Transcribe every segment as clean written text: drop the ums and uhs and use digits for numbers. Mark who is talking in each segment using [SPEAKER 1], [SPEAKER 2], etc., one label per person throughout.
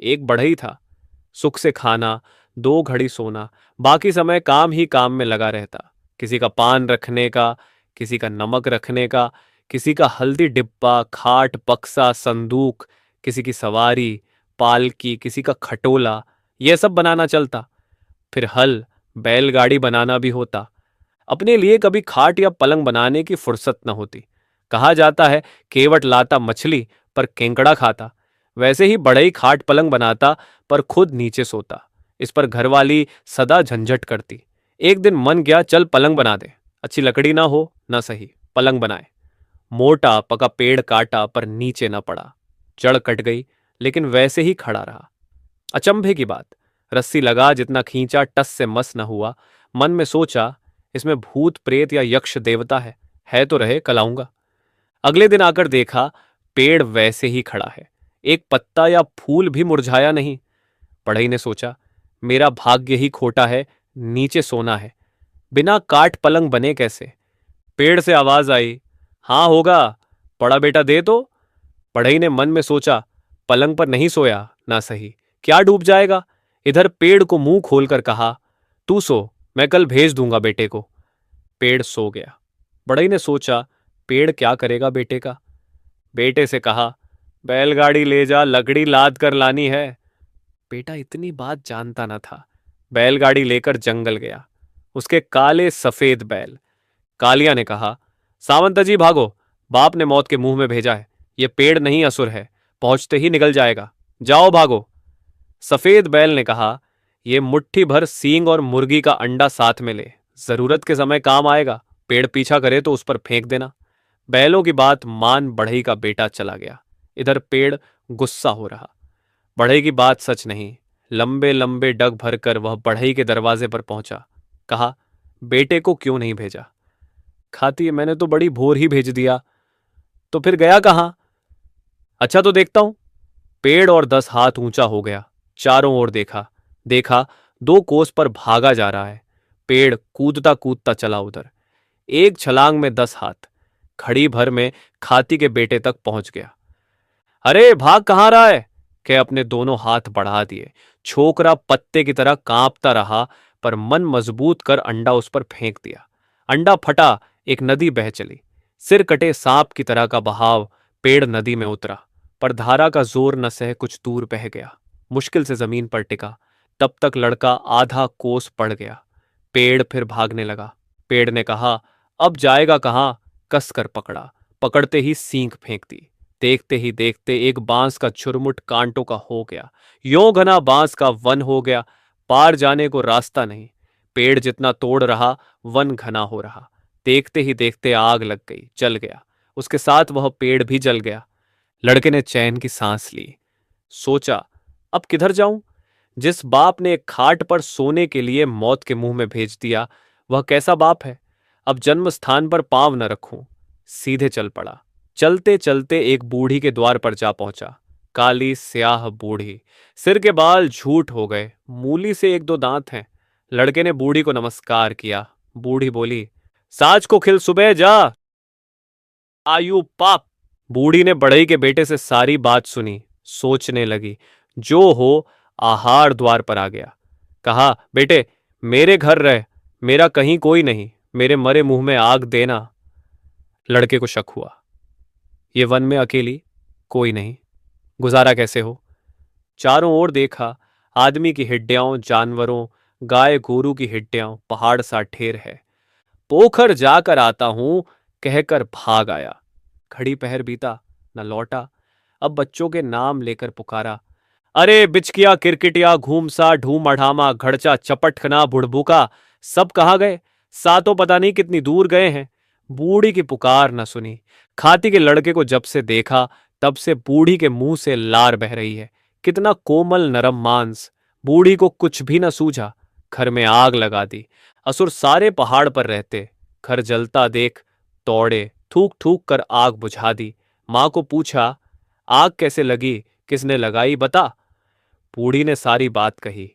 [SPEAKER 1] एक बढ़ई था, सुख से खाना, दो घड़ी सोना, बाकी समय काम ही काम में लगा रहता। किसी का पान रखने का, किसी का नमक रखने का, किसी का हल्दी डिब्बा, खाट, बक्सा, संदूक, किसी की सवारी, पालकी, किसी का खटोला, यह सब बनाना चलता। फिर हल, बैलगाड़ी बनाना भी होता। अपने लिए कभी खाट या पलंग बनाने की फुर्सत न होती। कहा जाता है केवट लाता मछली पर केंकड़ा खाता। वैसे ही बढ़ई खाट पलंग बनाता पर खुद नीचे सोता। इस पर घरवाली सदा झंझट करती। एक दिन मन गया चल पलंग बना दे। अच्छी लकड़ी ना हो ना सही, पलंग बनाए। मोटा पका पेड़ काटा पर नीचे न पड़ा। जड़ कट गई लेकिन वैसे ही खड़ा रहा। अचंभे की बात, रस्सी लगा जितना खींचा टस से मस न हुआ। मन में सोचा इसमें भूत प्रेत या यक्ष देवता है तो रहे, कल आऊंगा। अगले दिन आकर देखा पेड़ वैसे ही खड़ा है, एक पत्ता या फूल भी मुरझाया नहीं। बढ़ई ने सोचा मेरा भाग्य ही खोटा है, नीचे सोना है। बिना काठ पलंग बने कैसे? पेड़ से आवाज आई, हाँ होगा, बड़ा बेटा दे तो। बढ़ई ने मन में सोचा पलंग पर नहीं सोया ना सही, क्या डूब जाएगा। इधर पेड़ को मुंह खोलकर कहा, तू सो, मैं कल भेज दूंगा बेटे को। पेड़ सो गया। बढ़ई ने सोचा पेड़ क्या करेगा बेटे का। बेटे से कहा, बैलगाड़ी ले जा, लकड़ी लाद कर लानी है। बेटा इतनी बात जानता न था। बैलगाड़ी लेकर जंगल गया। उसके काले सफेद बैल। कालिया ने कहा, सावंत जी भागो, बाप ने मौत के मुंह में भेजा है। ये पेड़ नहीं असुर है, पहुंचते ही निकल जाएगा, जाओ भागो। सफेद बैल ने कहा, ये मुट्ठी भर सींग और मुर्गी का अंडा साथ में ले, जरूरत के समय काम आएगा। पेड़ पीछा करे तो उस पर फेंक देना। बैलों की बात मान बढ़ई का बेटा चला गया। इधर पेड़ गुस्सा हो रहा। बढ़ई की बात सच नहीं। लंबे लंबे डग भरकर वह बढ़ई के दरवाजे पर पहुंचा। कहा, बेटे को क्यों नहीं भेजा? खाती, मैंने तो बड़ी भोर ही भेज दिया। तो फिर गया कहाँ? अच्छा तो देखता हूं। पेड़ और 10 हाथ ऊंचा हो गया। चारों ओर देखा। देखा 2 कोस पर भागा जा रहा है। पेड़ कूदता कूदता चला उधर। एक छलांग में 10 हाथ। घड़ी भर में खाती के बेटे तक पहुंच गया। अरे भाग कहाँ रहा है? कह अपने दोनों हाथ बढ़ा दिए। छोकरा पत्ते की तरह कांपता रहा पर मन मजबूत कर अंडा उस पर फेंक दिया। अंडा फटा, एक नदी बह चली। सिर कटे सांप की तरह का बहाव। पेड़ नदी में उतरा पर धारा का जोर न सह कुछ दूर बह गया। मुश्किल से जमीन पर टिका। तब तक लड़का आधा कोस पड़ गया। पेड़ फिर भागने लगा। पेड़ ने कहा, अब जाएगा कहाँ? कस कर पकड़ा। पकड़ते ही सींग फेंक दी। देखते ही देखते एक बांस का झुरमुट कांटों का हो गया। यों घना बांस का वन हो गया, पार जाने को रास्ता नहीं। पेड़ जितना तोड़ रहा, वन घना हो रहा। देखते ही देखते आग लग गई, जल गया। उसके साथ वह पेड़ भी जल गया। लड़के ने चैन की सांस ली। सोचा, अब किधर जाऊं? जिस बाप ने एक खाट पर सोने के लिए मौत के मुंह में भेज दिया, वह कैसा बाप है? अब जन्म स्थान पर पांव न रखूं। सीधे चल पड़ा। चलते चलते एक बूढ़ी के द्वार पर जा पहुंचा। काली स्याह बूढ़ी, सिर के बाल झूठ हो गए, मूली से 1-2 दांत हैं। लड़के ने बूढ़ी को नमस्कार किया। बूढ़ी बोली, साज को खिल सुबह जा, आयु पाप। बूढ़ी ने बढ़ई के बेटे से सारी बात सुनी। सोचने लगी। जो हो, आहार द्वार पर आ गया। कहा, बेटे मेरे घर रह, मेरा कहीं कोई नहीं, मेरे मरे मुंह में आग देना। लड़के को शक हुआ। ये वन में अकेली, कोई नहीं, गुजारा कैसे हो? चारों ओर देखा। आदमी की हिड्ड्याओं, जानवरों, गाय गोरू की हिड्ड्याओं, पहाड़ सा ढेर है। पोखर जाकर आता हूं कहकर भाग आया। घड़ी पहर बीता, न लौटा। अब बच्चों के नाम लेकर पुकारा, अरे बिचकिया, किरकिटिया, घूमसा, ढूम अढ़ामा, घड़चा, चपटखना, बुड़बुका, सब कहाँ गए? सातों पता नहीं कितनी दूर गए हैं। बूढ़ी की पुकार न सुनी। खाती के लड़के को जब से देखा तब से बूढ़ी के मुंह से लार बह रही है। कितना कोमल नरम मांस। बूढ़ी को कुछ भी न सूझा। घर में आग लगा दी। असुर सारे पहाड़ पर रहते। घर जलता देख दौड़े, थूक थूक कर आग बुझा दी। मां को पूछा, आग कैसे लगी, किसने लगाई, बता। बूढ़ी ने सारी बात कही।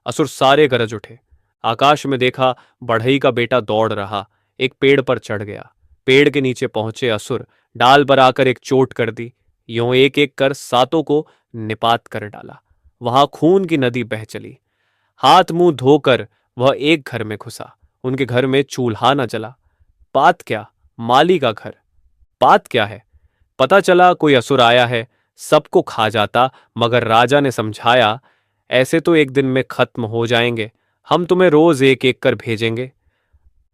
[SPEAKER 1] असुर सारे गरज उठे। आकाश में देखा बढ़ई का बेटा दौड़ रहा। एक पेड़ पर चढ़ गया। पेड़ के नीचे पहुंचे असुर डाल पर आकर एक चोट कर दी। यों एक एक कर सातों को निपात कर डाला। वहां खून की नदी बह चली। हाथ मुंह धोकर वह एक घर में घुसा। उनके घर में चूल्हा न जला। बात क्या? माली का घर। बात क्या है? पता चला कोई असुर आया है, सबको खा जाता, मगर राजा ने समझाया, ऐसे तो एक दिन में खत्म हो जाएंगे, हम तुम्हें रोज एक एक कर भेजेंगे।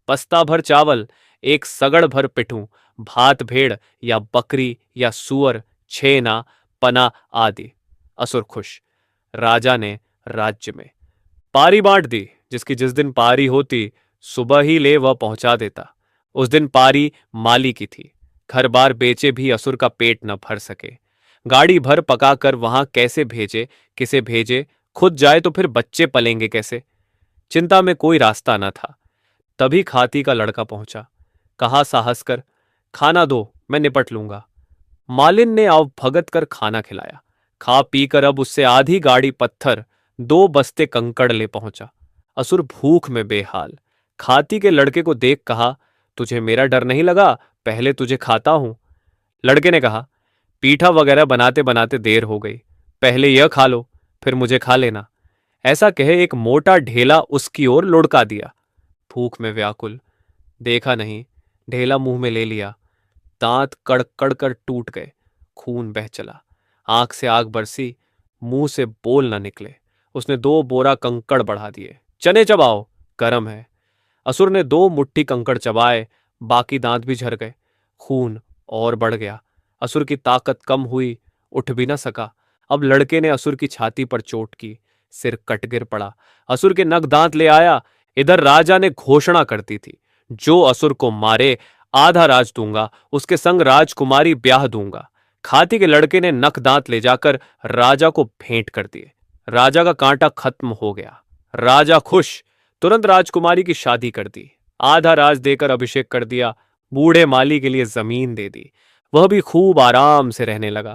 [SPEAKER 1] बस्ता भर चावल, एक सगड़ भर पिठूं, भात भेड़ या बकरी या सुअर, छेना, पना आदि। असुर खुश। राजा ने राज्य में पारी बांट दी। जिसकी जिस दिन पारी होती, सुबह ही ले वह पहुंचा देता। उस दिन पारी माली की थी। घर बार बेचे भी असुर का पेट न भर सके। गाड़ी भर पकाकर वहां कैसे भेजे, किसे भेजे, खुद जाए तो फिर बच्चे पलेंगे कैसे? चिंता में कोई रास्ता न था। तभी खाती का लड़का पहुंचा। कहा साहस कर, खाना दो, मैं निपट लूंगा। मालिन ने अवभगत कर खाना खिलाया। खा पीकर अब उससे आधी गाड़ी पत्थर, 2 बस्ते कंकड़ ले पहुंचा। असुर भूख में बेहाल। खाती के लड़के को देख कहा, तुझे मेरा डर नहीं लगा? पहले तुझे खाता हूं। लड़के ने कहा, पीठा वगैरह बनाते बनाते देर हो गई, पहले यह खा लो, फिर मुझे खा लेना। ऐसा कहे एक मोटा ढेला उसकी ओर लुढ़का दिया। भूख में व्याकुल, देखा नहीं, ढेला मुंह में ले लिया। दांत कड़कड़ कर टूट गए। खून बह चला। आंख से आग बरसी, मुंह से बोल न निकले। उसने 2 बोरा कंकड़ बढ़ा दिए। चने चबाओ, गरम है। असुर ने 2 मुट्ठी कंकड़ चबाए, बाकी दांत भी झर गए। खून और बढ़ गया। असुर की ताकत कम हुई, उठ भी न सका। अब लड़के ने असुर की छाती पर चोट की, सिर कट गिर पड़ा। असुर के नग दांत ले आया। इधर राजा ने घोषणा कर दी थी, जो असुर को मारे आधा राज दूंगा, उसके संग राजकुमारी ब्याह दूंगा। खाती के लड़के ने नख दांत ले जाकर राजा को भेंट कर दिए। राजा का कांटा खत्म हो गया। राजा खुश। तुरंत राजकुमारी की शादी कर दी। आधा राज देकर अभिषेक कर दिया। बूढ़े माली के लिए जमीन दे दी। वह भी खूब आराम से रहने लगा।